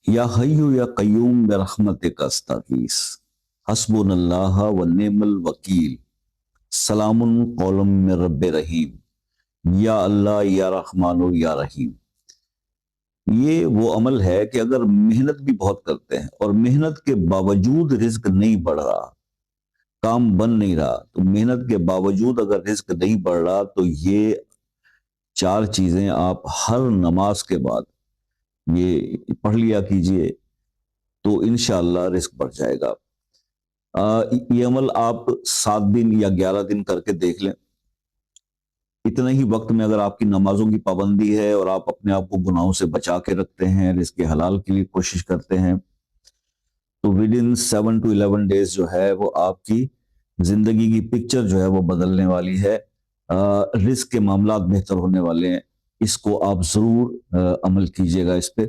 یا حیو یا قیوم برحمتک استغیث حسبنا اللہ و نعم الوکیل سلام قولا من رب رحیم یا اللہ یا رحمان یا رحیم۔ یہ وہ عمل ہے کہ اگر محنت بھی بہت کرتے ہیں اور محنت کے باوجود رزق نہیں بڑھ رہا، کام بن نہیں رہا، تو محنت کے باوجود اگر رزق نہیں بڑھ رہا تو یہ 4 چیزیں آپ ہر نماز کے بعد یہ پڑھ لیا کیجئے تو انشاءاللہ رزق بڑھ جائے گا۔ یہ عمل آپ 7 دن یا 11 دن کر کے دیکھ لیں۔ اتنے ہی وقت میں اگر آپ کی نمازوں کی پابندی ہے اور آپ اپنے آپ کو گناہوں سے بچا کے رکھتے ہیں، رزق حلال کے لیے کوشش کرتے ہیں، تو ودن 7 to 11 days جو ہے وہ آپ کی زندگی کی پکچر جو ہے وہ بدلنے والی ہے، رزق کے معاملات بہتر ہونے والے ہیں۔ اس کو آپ ضرور عمل کیجئے گا اس پہ۔